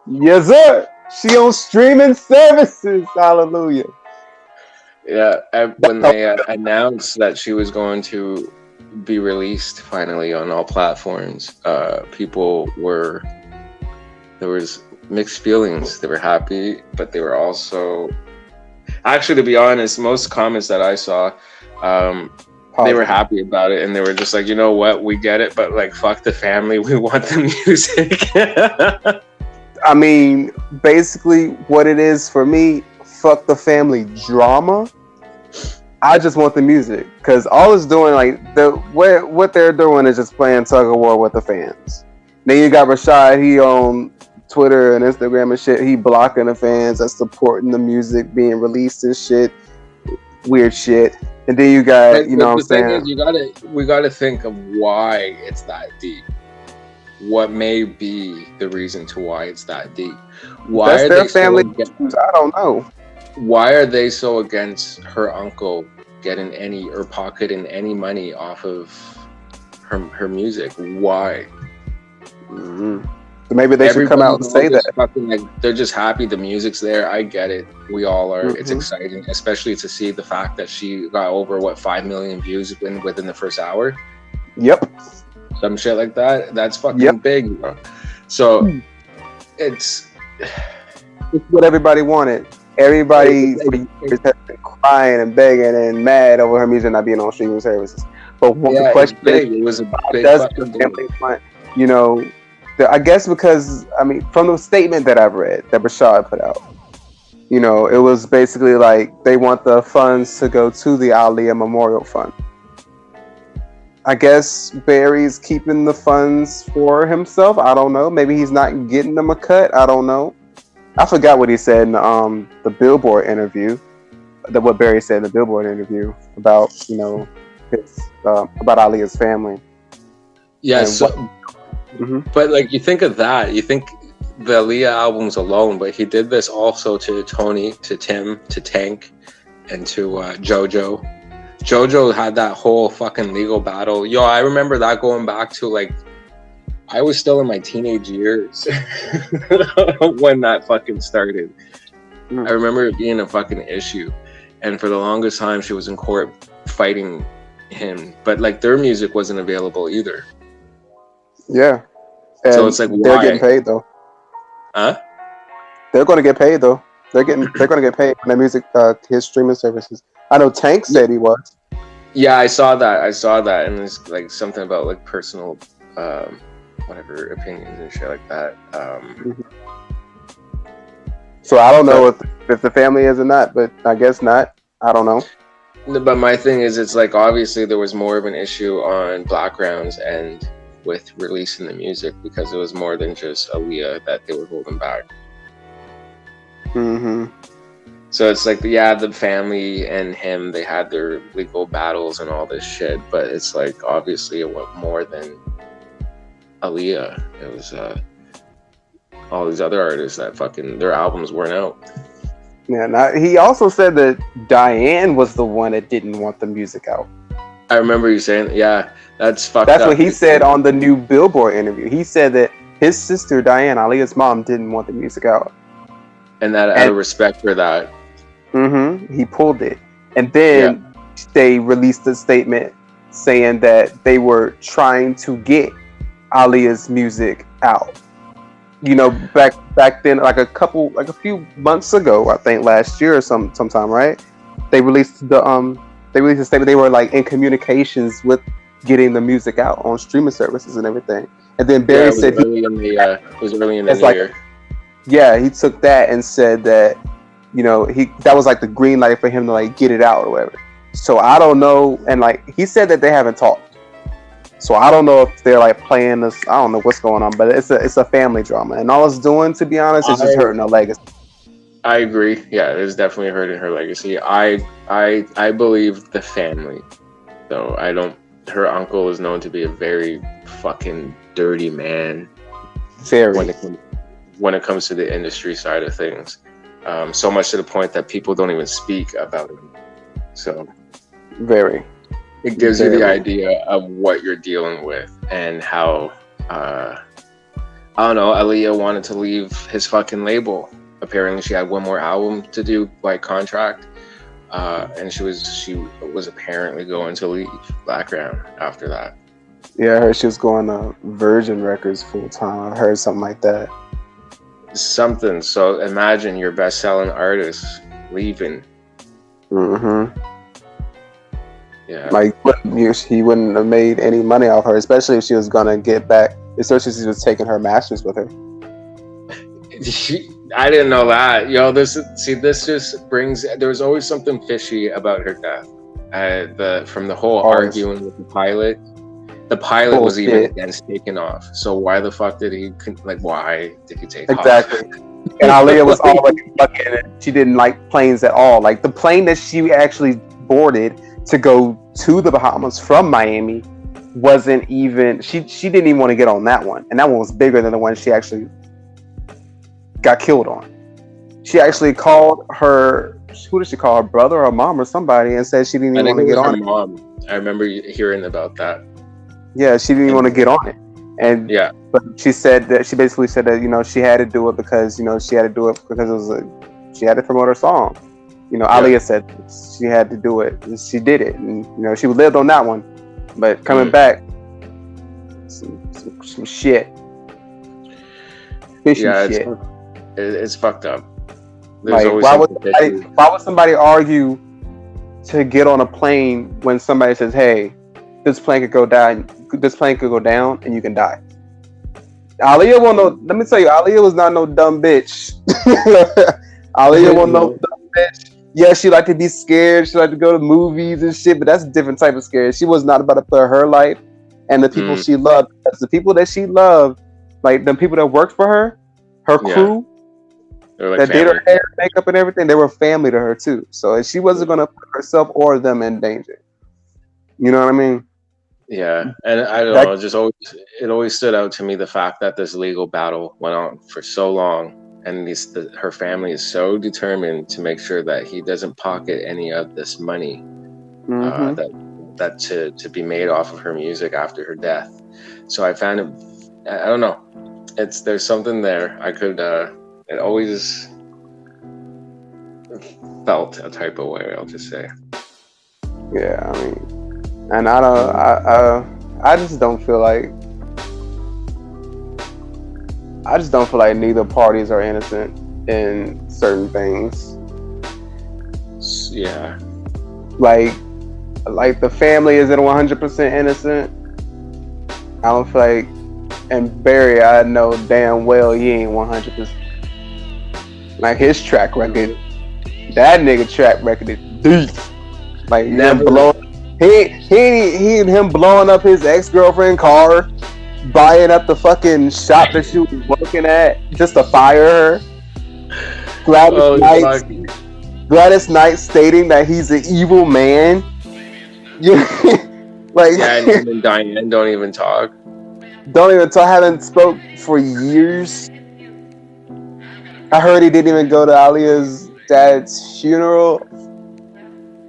Yes, sir. She on streaming services. Hallelujah. Yeah, when That's they announced that she was going to be released finally on all platforms, people were there was mixed feelings. They were happy, but they were also actually, to be honest, most comments that I saw, they were happy about it, and they were just like, you know what, we get it, but like, fuck the family, we want the music. I mean, basically, what it is for me, fuck the family drama. I just want the music because all it's doing, like what they're doing is just playing tug of war with the fans. Then you got Rashad, he on Twitter and Instagram and shit. He blocking the fans that's supporting the music being released and shit, weird shit. And then you got, you know what I'm saying? Is, we gotta think of why it's that deep. What may be the reason to why it's that deep? Why that's are their they family. so I don't know. Why are they so against her uncle getting any or pocketing any money off of her music? Why? Mm-hmm. So maybe they should come out and say that. Like, they're just happy the music's there. I get it. We all are. Mm-hmm. It's exciting, especially to see the fact that she got over 5 million views within the first hour. Yep. Some shit like that. That's fucking big. Bro. So it's what everybody wanted. Everybody for years has been crying and begging and mad over her music not being on streaming services. But the question is, it was a big does the family want, you know, I guess because, I mean, from the statement that I've read that Rashad put out, you know, it was basically like they want the funds to go to the Aaliyah Memorial Fund. I guess Barry's keeping the funds for himself. I don't know. Maybe he's not getting them a cut. I don't know. I forgot what he said in the Billboard interview. What Barry said in the Billboard interview about, you know, his about Aaliyah's family. Yeah. But like, you think of that, you think the Aaliyah albums alone, but he did this also to Tony, to Tim, to Tank, and to JoJo. JoJo had that whole fucking legal battle. Yo, I remember that going back to like, I was still in my teenage years when that fucking started. I remember it being a fucking issue, and for the longest time she was in court fighting him, but like their music wasn't available either. Yeah. And so it's like, they're getting paid though. Huh? They're going to get paid though. They're going to get paid for their music, his streaming services. I know Tank said he was. Yeah, I saw that, and there's like something about like personal, whatever opinions and shit like that. So I don't know if the family is or not, but I guess not. I don't know. But my thing is, it's like obviously there was more of an issue on Blackground's end with releasing the music because it was more than just Aaliyah that they were holding back. Mm-hmm. So it's like, yeah, the family and him, they had their legal battles and all this shit, but it's like obviously it went more than Aaliyah. It was all these other artists that fucking their albums weren't out. Yeah, now, he also said that Diane was the one that didn't want the music out. I remember you saying, yeah, that's fucked That's up. What he said on the new Billboard interview. He said that his sister Diane, Aaliyah's mom, didn't want the music out, and that out of respect for that, he pulled it. And then they released a statement saying that they were trying to get Aaliyah's music out. You know, back then, like a few months ago, I think last year or sometime, right? They released a statement. They were like in communications with getting the music out on streaming services and everything. And then Barry said it was early in the new year. Yeah, he took that and said that, you know, that was like the green light for him to like get it out or whatever. So I don't know, and like he said that they haven't talked. So I don't know if they're like playing this. I don't know what's going on, but it's a family drama, and all it's doing, to be honest, is just hurting her legacy. I agree. Yeah, it's definitely hurting her legacy. I believe the family, though. I don't. Her uncle is known to be a very fucking dirty man. Very. When it comes to the industry side of things, so much to the point that people don't even speak about him. So. Very. It gives you the idea of what you're dealing with and how I don't know, Aaliyah wanted to leave his fucking label. Apparently, she had one more album to do by contract, and she was apparently going to leave Blackground after that. Yeah, I heard she was going to Virgin Records full time. I heard something like that. Something. So imagine your best-selling artist leaving. Mm-hmm. Yeah. Like, he wouldn't have made any money off her, especially if she was gonna get back. Especially if she was taking her masters with her. I didn't know that. Yo, this just brings. There was always something fishy about her death. From the whole arguing with the pilot. The pilot was even against taking off. So why the fuck did he? Like, why did he take off? Exactly. And Aaliyah was already fucking. She didn't like planes at all. Like the plane that she actually boarded to go to the Bahamas from Miami wasn't even. She didn't even want to get on that one, and that one was bigger than the one she actually got killed on. She actually called her. Who did she call? Her brother or her mom or somebody, and said she didn't even want to get on it. Mom. I remember hearing about that. Yeah, she didn't even want to get on it. And yeah, but she basically said that she had to do it because she had to do it because she had to promote her song. Aaliyah said she had to do it, and she did it, and she lived on that one. But coming back, some shit, fishy shit. It's fucked up. Like, why would somebody argue to get on a plane when somebody says, "Hey, this plane could go down. This plane could go down, and you can die." Aaliyah won't know. Let me tell you, Aaliyah was not no dumb bitch. Aaliyah won't no dumb bitch. Yeah, she liked to be scared. She liked to go to movies and shit, but that's a different type of scared. She was not about to put her life and the people she loved. Because the people that she loved, like the people that worked for her crew, that did her hair, makeup, and everything, they were family to her too. So she wasn't going to put herself or them in danger. You know what I mean? Yeah, and I don't know. It always stood out to me the fact that this legal battle went on for so long, and her family is so determined to make sure that he doesn't pocket any of this money that to be made off of her music after her death. So I found it. I don't know. There's something there. I could. It always felt a type of way. I'll just say. Yeah, I mean. And I just don't feel like neither parties are innocent in certain things. Yeah. Like the family isn't 100% innocent. I don't feel like, and Barry, I know damn well he ain't 100%. Like his track record, that nigga track record is deep. Like never blowing. Him blowing up his ex-girlfriend car, buying up the fucking shop that she was working at just to fire her. Gladys Knight stating that he's an evil man. And Diane don't even talk. Haven't spoke for years. I heard he didn't even go to Aaliyah's dad's funeral.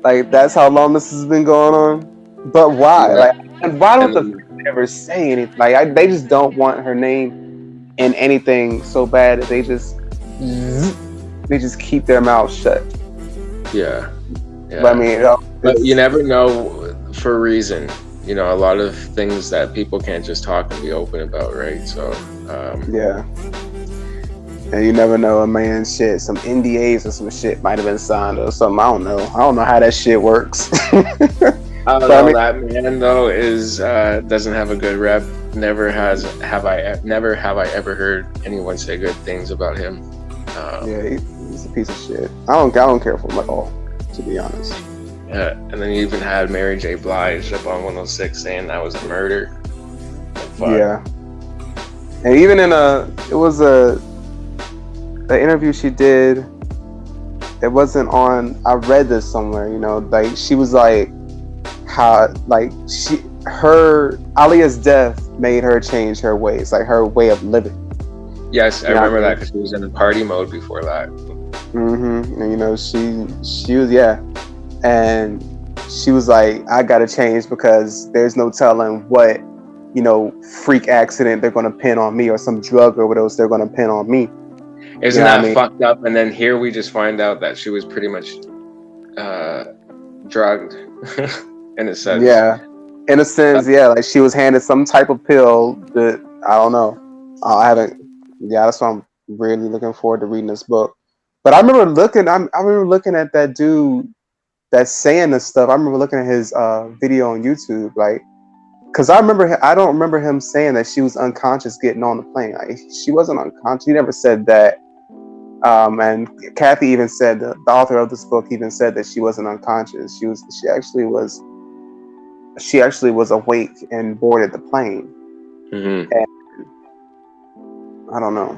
Like, that's how long this has been going on. But why? Yeah. And why don't the ever say anything? Like, they just don't want her name in anything so bad that they just keep their mouths shut. Yeah. But, I mean, but you never know for a reason. A lot of things that people can't just talk and be open about, right? So, yeah. And you never know, a man's shit, some NDAs or some shit might have been signed or something. I don't know how that shit works. I don't know. That man though doesn't have a good rep. Never have I ever heard anyone say good things about him. Yeah, he's a piece of shit. I don't care for him at all, to be honest. Yeah, and then you even had Mary J. Blige up on 106 saying that was a murder. Yeah, and even the interview she did, it wasn't on. I read this somewhere. Like she was like, how like Aaliyah's death made her change her ways, like her way of living. Yes, I remember that because she was in the party mode before that. Mm-hmm. And she was and she was like, I gotta change because there's no telling what freak accident they're going to pin on me, or some drug overdose they're going to pin on me. Isn't that fucked up? And then here we just find out that she was pretty much drugged in a sense. Yeah, in a sense, yeah. Like she was handed some type of pill that I don't know. I haven't. Yeah, that's why I'm really looking forward to reading this book. But I remember looking. I remember looking at that dude that's saying this stuff. I remember looking at his video on YouTube, like, because I don't remember him saying that she was unconscious getting on the plane. Like, she wasn't unconscious. He never said that. And Kathy even said, the author of this book even said that she wasn't unconscious. She actually was awake and boarded the plane. Mm-hmm. And I don't know.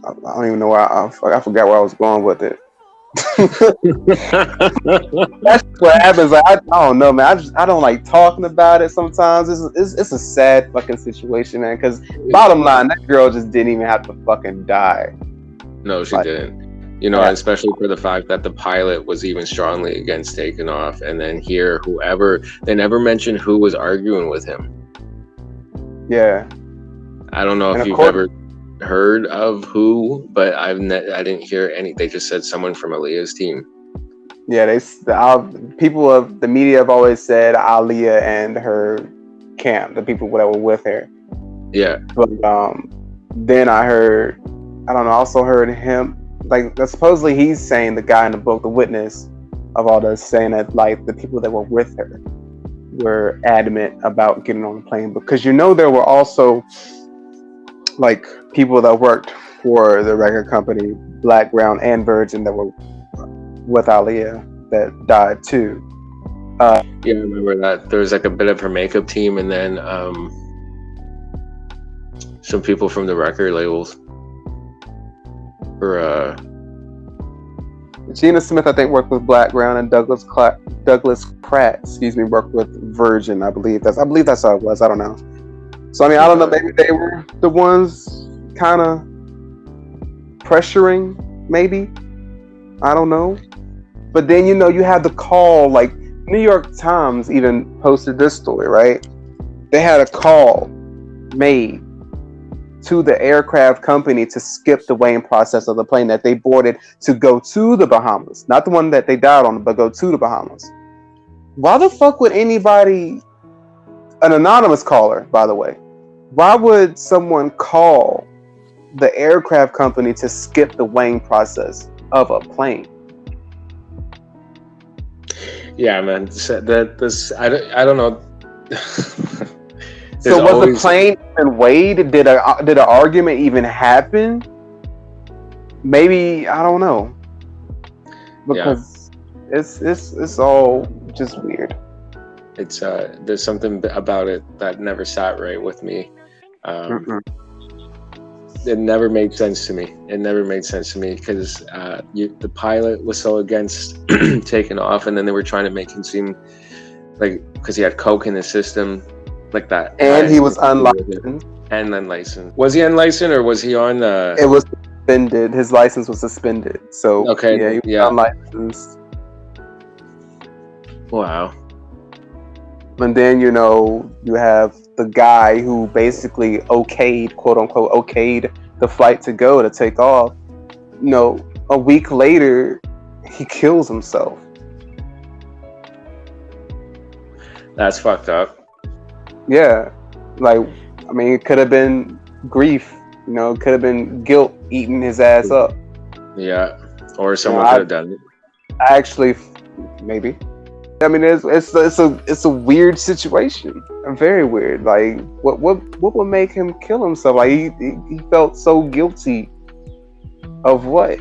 I don't even know where I forgot where I was going with it. That's what happens. Like, I don't know, man. I don't like talking about it sometimes. It's a sad fucking situation, man. Because bottom line, that girl just didn't even have to fucking die. No, she didn't. Especially for the fact that the pilot was even strongly against taking off. And then here, they never mentioned who was arguing with him. Yeah. I don't know if you've ever heard of who, but I didn't hear any. They just said someone from Aaliyah's team. Yeah, people of the media have always said Aaliyah and her camp, the people that were with her. Yeah. But then I also heard him, like, supposedly he's saying, the guy in the book, the witness of all this, saying that, like, the people that were with her were adamant about getting on the plane, because there were also, like, people that worked for the record company Blackground and Virgin that were with Aaliyah that died too. Yeah, I remember that. There was like a bit of her makeup team, and then some people from the record labels. Gina Smith, I think, worked with Blackground, and Douglas Pratt, worked with Virgin. I believe that's how it was. I don't know. So I mean, I don't know. Maybe they were the ones kind of pressuring. Maybe, I don't know. But then you have the call. Like, New York Times even posted this story, right? They had a call made to the aircraft company to skip the weighing process of the plane that they boarded to go to the Bahamas. Not the one that they died on, but go to the Bahamas. Why the fuck would anybody, an anonymous caller, by the way, why would someone call the aircraft company to skip the weighing process of a plane? Yeah, man. I don't know. So was the plane even weighed? Did an argument even happen? Maybe, I don't know. Because it's all just weird. It's there's something about it that never sat right with me. It never made sense to me. Because the pilot was so against taking off, and then they were trying to make him seem like, because he had coke in his system, like that. And he was unlicensed. Was he unlicensed, or was he on? It was suspended. His license was suspended. So he was unlicensed. Wow. And then you have the guy who basically quote unquote okayed the flight to take off. A week later, he kills himself. That's fucked up. Yeah, like, I mean, it could have been grief. It could have been guilt eating his ass up. Yeah, or someone could have done it. Actually, maybe. I mean, it's a weird situation. Very weird. Like, what would make him kill himself? Like, he felt so guilty of what?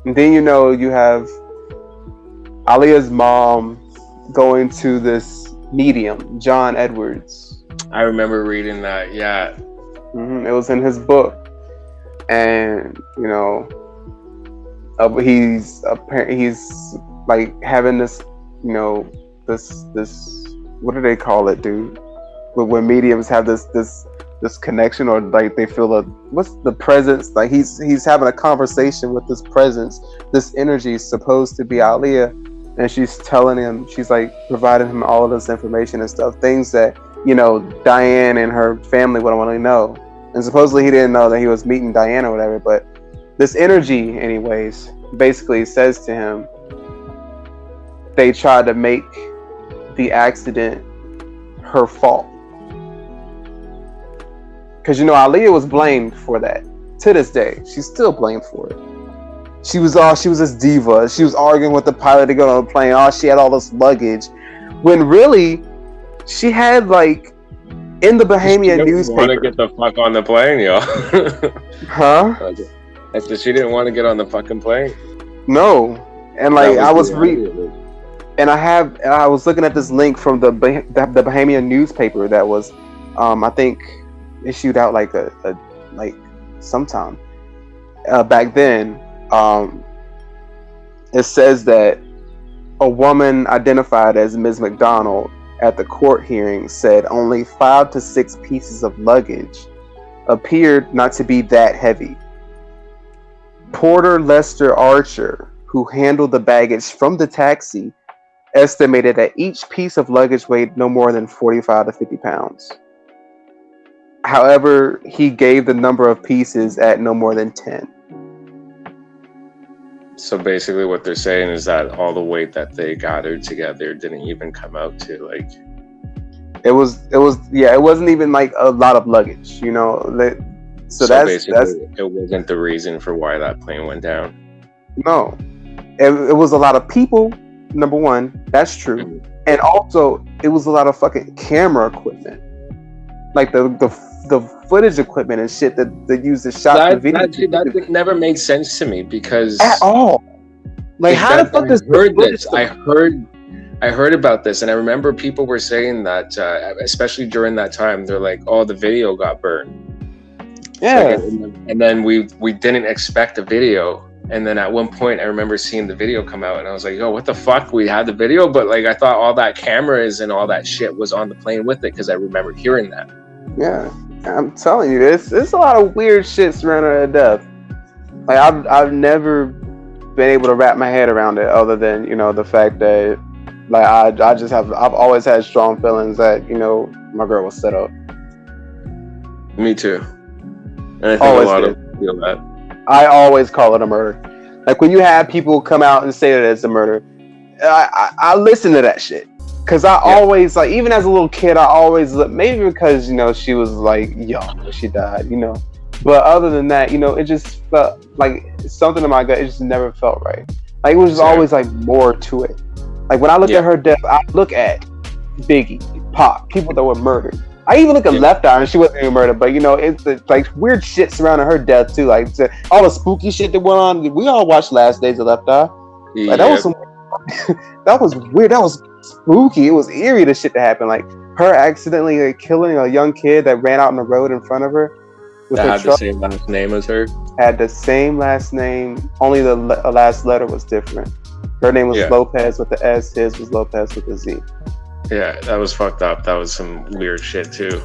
And then you have Aaliyah's mom going to this medium, John Edwards. I remember reading that. Yeah. It was in his book, and he's like having this, this what do they call it, dude? When mediums have this connection, or like they feel what's the presence? Like he's having a conversation with this presence. This energy is supposed to be Aaliyah, and she's telling him, she's like providing him all of this information and stuff, things that, you know, Diane and her family wouldn't want to know. And supposedly he didn't know that he was meeting Diane or whatever, but this energy, anyways, basically says to him, they tried to make the accident her fault. Because, you know, Aaliyah was blamed for that. To this day, she's still blamed for it. She was this diva. She was arguing with the pilot to get on the plane. Oh, she had all this luggage. When really, she had, like, in the Bahamian newspaper. Want to get the fuck on the plane, yo. Huh? I said she didn't want to get on the fucking plane. No. And, like, I was reading. And I was looking at this link from the Bahamian newspaper that was, I think, issued out like like sometime back then. It says that a woman identified as Ms. McDonald at the court hearing said only 5 to 6 pieces of luggage appeared not to be that heavy. Porter Lester Archer, who handled the baggage from the taxi, estimated that each piece of luggage weighed no more than 45 to 50 pounds. However, he gave the number of pieces at no more than 10. So basically what they're saying is that all the weight that they gathered together didn't even come out to, like... It wasn't even like a lot of luggage, you know? So that's it wasn't the reason for why that plane went down. No. It was a lot of people, number one, that's true. Mm-hmm. And also, it was a lot of fucking camera equipment. Like the footage equipment and shit that they used to shot the video. That never made sense to me because... At all. Like, how the fuck does... I heard about this, and I remember people were saying that, especially during that time, they're like, oh, the video got burned. Yeah. Like, and then we didn't expect a video. And then at one point, I remember seeing the video come out, and I was like, "Yo, what the fuck? We had the video, but like I thought all that cameras and all that shit was on the plane with it," because I remember hearing that. Yeah, I'm telling you, it's a lot of weird shit surrounding her death. Like I've never been able to wrap my head around it, other than, you know, the fact that like I've always had strong feelings that, you know, my girl was set up. Me too, and I think a lot of people feel that. I always call it a murder. Like when you have people come out and say that it's a murder, I listen to that shit. Cause I always, like, even as a little kid, I always, maybe because, you know, she was like young when she died, you know. But other than that, you know, it just felt like something in my gut. It just never felt right. Like it was just always like more to it. Like when I look at her death, I look at Biggie, Pac, people that were murdered. I even look at Left Eye, and she wasn't even murdered, but, you know, it's like weird shit surrounding her death too, like all the spooky shit that went on. We all watched Last Days of Left Eye. Like, that was that was weird. That was spooky. It was eerie, the shit that happened. Like her accidentally killing a young kid that ran out on the road in front of her. That had the same last name as her. Had the same last name, only the last letter was different. Her name was Lopes with the S. His was Lopes with the Z. Yeah, that was fucked up. That was some weird shit too.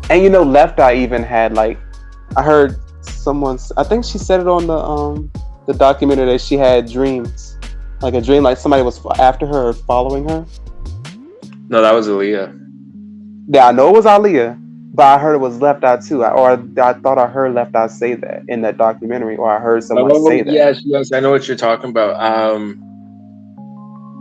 And, you know, Left Eye even had, like, I heard I think she said it on the documentary that she had dreams. Like a dream, like somebody was after her or following her. No, that was Aaliyah. Yeah, I know it was Aaliyah, but I heard it was Left Eye too. I thought I heard Left Eye say that in that documentary, or I heard someone say that. Yes, I know what you're talking about.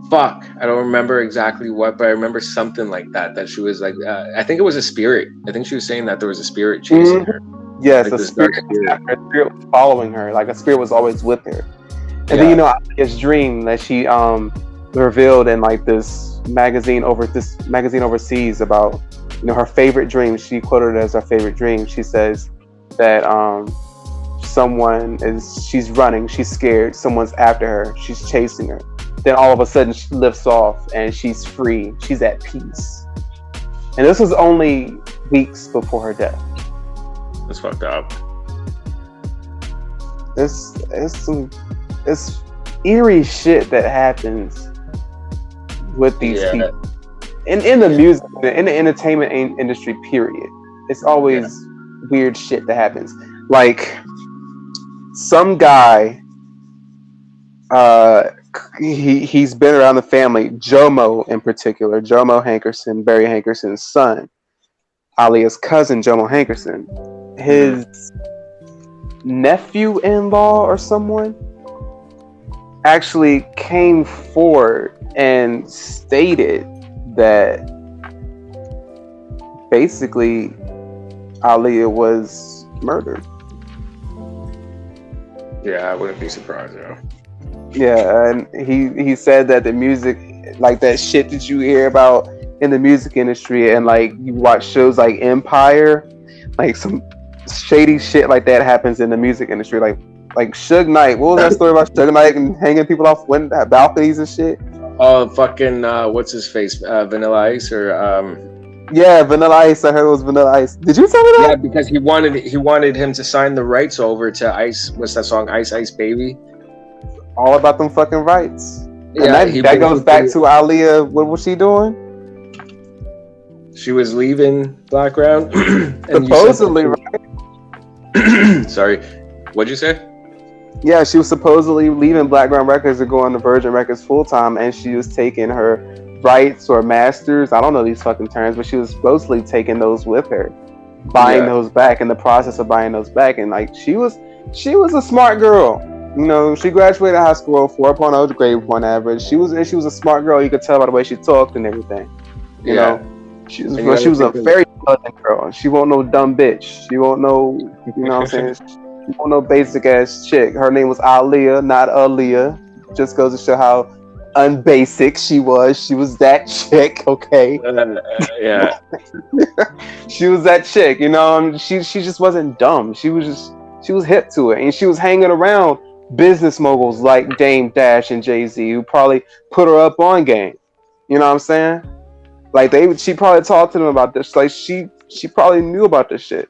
Fuck, I don't remember exactly what, but I remember something like that she was like, I think it was a spirit. I think she was saying that there was a spirit chasing her. Yes, like a spirit was following her. Like a spirit was always with her. And then, you know, Aaliyah's dream that she revealed in like this magazine overseas about, you know, her favorite dream. She quoted it as her favorite dream. She says that she's running, she's scared, someone's after her, she's chasing her. Then all of a sudden she lifts off and she's free. She's at peace. And this was only weeks before her death. That's fucked up. It's eerie shit that happens with these people. In the music, in the entertainment industry, period. It's always weird shit that happens. Like some guy he's been around the family. Jomo in particular, Jomo Hankerson, Barry Hankerson's son, Aaliyah's cousin, Jomo Hankerson, his nephew-in-law or someone actually came forward and stated that basically Aaliyah was murdered. Yeah, I wouldn't be surprised though. Yeah, and he said that the music, like that shit that you hear about in the music industry, and like you watch shows like Empire, like some shady shit like that happens in the music industry. Like Suge Knight. What was that story about Suge Knight and hanging people off balconies and shit? Oh, fucking what's his face? Vanilla Ice or Yeah, Vanilla Ice. I heard it was Vanilla Ice. Did you tell me that? Yeah, because he wanted him to sign the rights over to Ice. What's that song? Ice Ice Baby. All about them fucking rights. Yeah, and that goes back to Aaliyah. What was she doing? She was leaving Blackground. Supposedly, right? Sorry, what'd you say? Yeah, she was supposedly leaving Blackground Records to go on to Virgin Records full time, and she was taking her rights or masters. I don't know these fucking terms, but she was supposedly taking those with her, buying those back in the process of buying those back. And like she was a smart girl. You know, she graduated high school 4.0 grade point average. She was a smart girl. You could tell by the way she talked and everything. You know, she was a very intelligent girl. She won't no dumb bitch. She won't no, you know what I'm saying? She won't no basic ass chick. Her name was Aaliyah, not Aaliyah. Just goes to show how unbasic she was. She was that chick, okay? Yeah. She was that chick, you know. She just wasn't dumb. She was hip to it, and she was hanging around business moguls like Dame Dash and Jay-Z, who probably put her up on game. You know what I'm saying? Like she probably talked to them about this. Like she probably knew about this shit.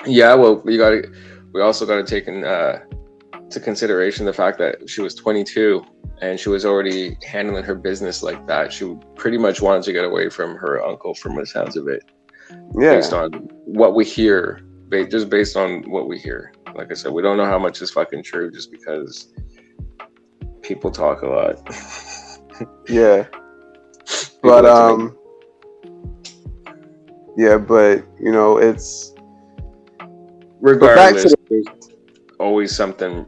Yeah, well, we also got to take into consideration the fact that she was 22 and she was already handling her business like that. She pretty much wanted to get away from her uncle, from the sounds of it. Yeah. Based on what we hear, just based on what we hear. Like I said, we don't know how much is fucking true, just because people talk a lot. Yeah. But yeah, but you know, it's regardless, there's always something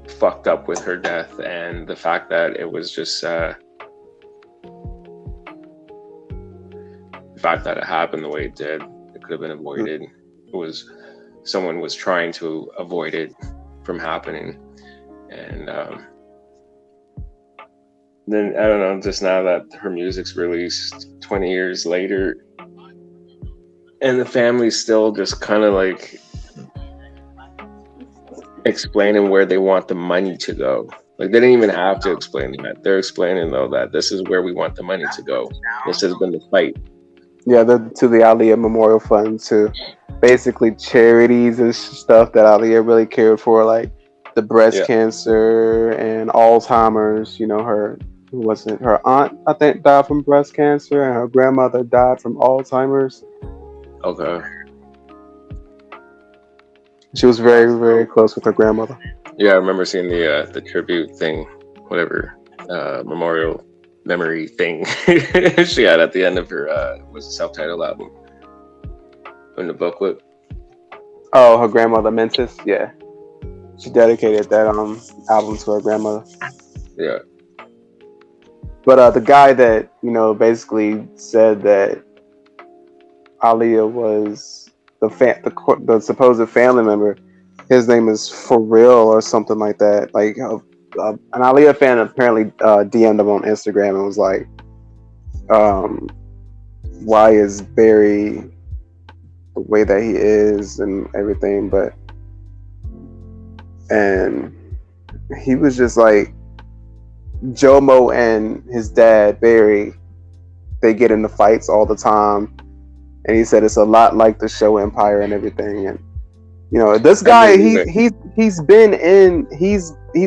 fucked up with her death, and the fact that it was just the fact that it happened the way it did, it could have been avoided. Someone was trying to avoid it from happening, and then I don't know, just now that her music's released 20 years later, and the family's still just kind of like explaining where they want the money to go. Like they didn't even have to explain that. They're explaining though that this is where we want the money to go. This has been the fight. Yeah, to the Aaliyah Memorial Fund, to basically charities and stuff that Aaliyah really cared for, like the breast cancer and Alzheimer's. You know, her aunt, I think, died from breast cancer, and her grandmother died from Alzheimer's. Okay. She was very, very close with her grandmother. Yeah, I remember seeing the tribute thing, whatever, memorial memory thing she had at the end of her was a self-titled album in the booklet. Oh, her grandmother Mentis, yeah. She dedicated that album to her grandmother. Yeah. But the guy that, you know, basically said that Aaliyah was the supposed family member, his name is For Real or something like that. Like an Aaliyah fan apparently DM'd him on Instagram and was like, why is Barry the way that he is and everything? And he was just like, Jomo and his dad Barry, they get into fights all the time, and he said it's a lot like the show Empire and everything. And you know, this guy, he's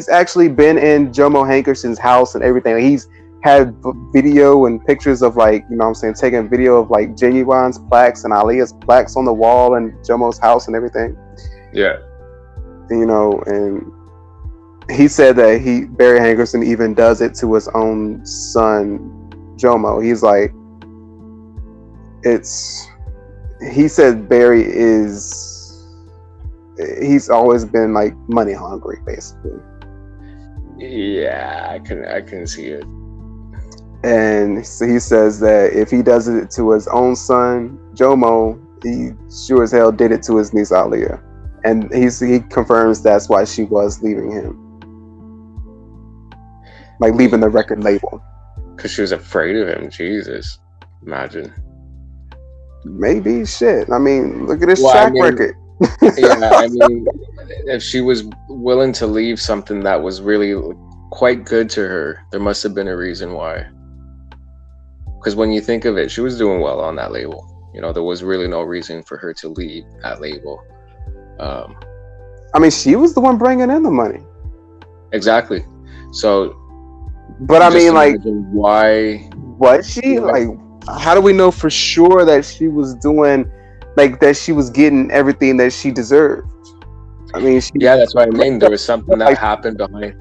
actually been in Jomo Hankerson's house and everything. He's had video and pictures of, like, you know what I'm saying, taking video of like Genuine's plaques and Aaliyah's plaques on the wall in Jomo's house and everything. Yeah. You know, and he said that Barry Hankerson even does it to his own son, Jomo. He's like, he said Barry he's always been like money hungry, basically. Yeah, I can see it. And so he says that if he does it to his own son, Jomo, he sure as hell did it to his niece Aaliyah. And he confirms that's why she was leaving him. Like leaving the record label. Because she was afraid of him. Jesus. Imagine. Maybe. Shit. I mean, look at his track record. Yeah, I mean, if she was willing to leave something that was really quite good to her, there must have been a reason why. Because when you think of it, she was doing well on that label. You know, there was really no reason for her to leave that label. I mean, she was the one bringing in the money. Exactly. So, but I mean, like, why was she like? How do we know for sure that she was doing, like, that she was getting everything that she deserved? I mean, yeah, that's what I mean. There was something that happened behind.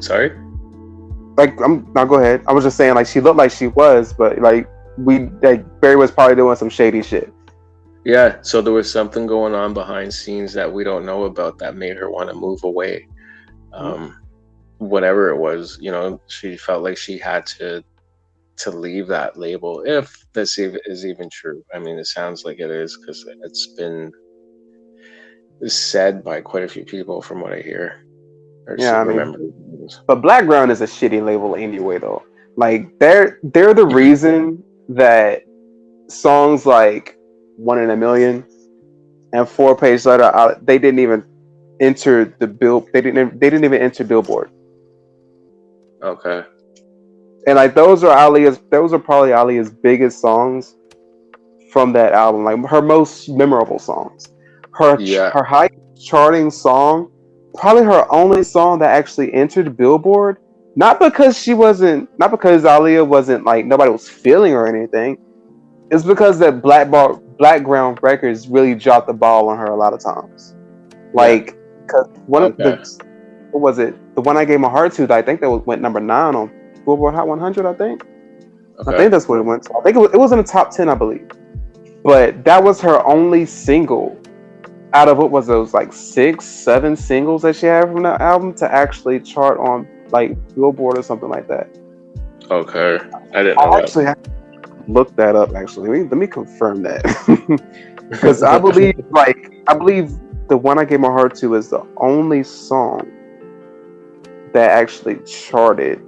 Sorry. Like, now go ahead. I was just saying, like, she looked like she was, but like Barry was probably doing some shady shit. Yeah, so there was something going on behind scenes that we don't know about that made her want to move away. Whatever it was, you know, she felt like she had to leave that label, if this is even true. I mean, it sounds like it is, because it's been said by quite a few people from what I hear. Yeah, I mean, but Blackground is a shitty label anyway, though. Like, they're the reason that songs like One in a Million and 4 Page Letter, they didn't even enter the They didn't even enter Billboard. Okay. And like, those are probably Aaliyah's biggest songs from that album. Like, her most memorable songs. Her high charting song, probably her only song that actually entered Billboard. Not because Aaliyah wasn't, like, nobody was feeling her or anything. It's because that Blackground Records really dropped the ball on her a lot of times. Like, cause what was it? The One I Gave My Heart To, I think that went number 9 on Billboard Hot 100. I think that's what it went to. I think it was in the top 10, I believe. But that was her only single out of, what was those, like 6-7 singles that she had from that album to actually chart on, like, Billboard or something like that. Okay, I didn't know actually have to look that up. Actually, let me confirm that, because I believe The One I Gave My Heart To is the only song that actually charted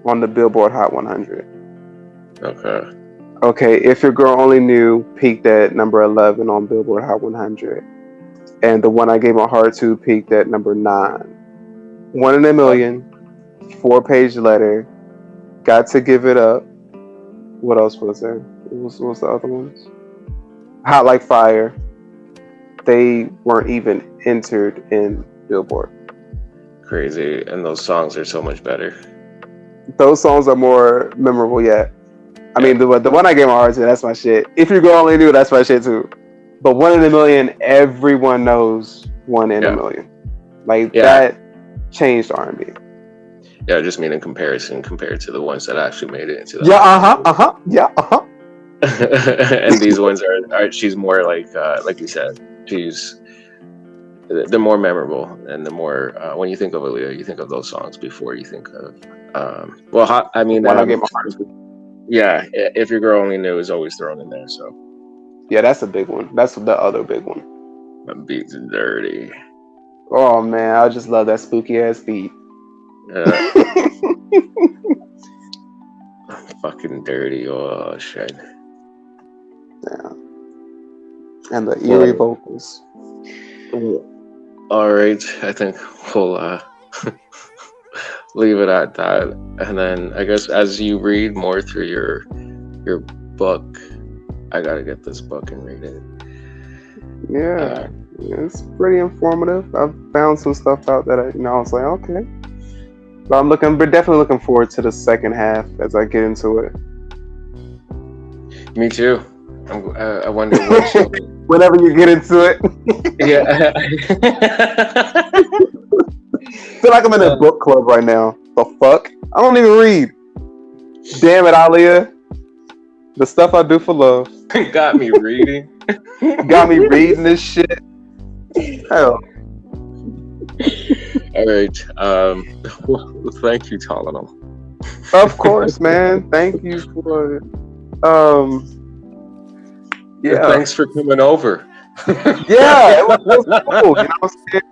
on the Billboard Hot 100. Okay, If Your Girl Only Knew peaked at number 11 on Billboard Hot 100, and The One I Gave My Heart To peaked at number 9. One in a Million, 4 Page Letter, Got to Give It Up. What else was there? What was the other ones? Hot Like Fire. They weren't even entered in Billboard. Crazy, and those songs are so much better. Those songs are more memorable yet. I mean, the One I Gave My Heart To, that's my shit. If You Girl Only Knew, that's my shit too. But One in a Million, everyone knows One in a Million. Like, that changed R&B. Yeah, just mean in comparison compared to the ones that actually made it into the And these ones are she's more like you said, they're more memorable, and the more when you think of Aaliyah, you think of those songs before you think of I Gave My Heart To. Yeah, If Your Girl Only Knew is always thrown in there. So yeah, that's a big one. That's the other big one. My beats are dirty. Oh man, I just love that spooky ass beat. Fucking dirty. Oh shit. Yeah. And the eerie vocals. All right, I think we'll leave it at that. And then I guess as you read more through your book, I gotta get this book and read it. Yeah, it's pretty informative. I've found some stuff out that I was like, okay. But I'm definitely looking forward to the second half as I get into it. Me too. I wonder what she'll. Whenever you get into it. Yeah. I feel like I'm in a book club right now. The fuck? I don't even read. Damn it, Aaliyah. The stuff I do for love. Got me reading. Got me reading this shit. Hell. All right. Well, thank you, Tylanol. Of course, man. Thank you for yeah. Thanks for coming over. Yeah, it was cool. You know what I'm saying?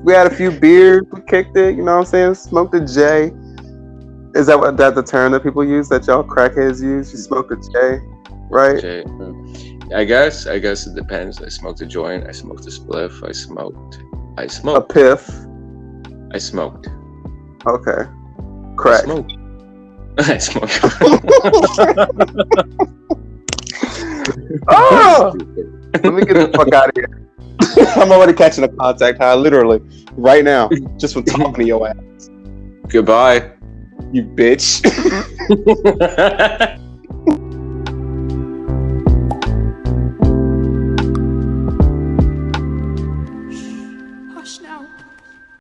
We had a few beers, we kicked it, you know what I'm saying? Smoked a J. Is that the term that people use that y'all crackheads use? You smoked a J, right? J. I guess it depends. I smoked a joint, I smoked a spliff, I smoked a piff. I smoked. Okay. Crack. I smoked. Oh! Let me get the fuck out of here. I'm already catching a contact high, literally, right now, just from talking to your ass. Goodbye. You bitch. Hush now.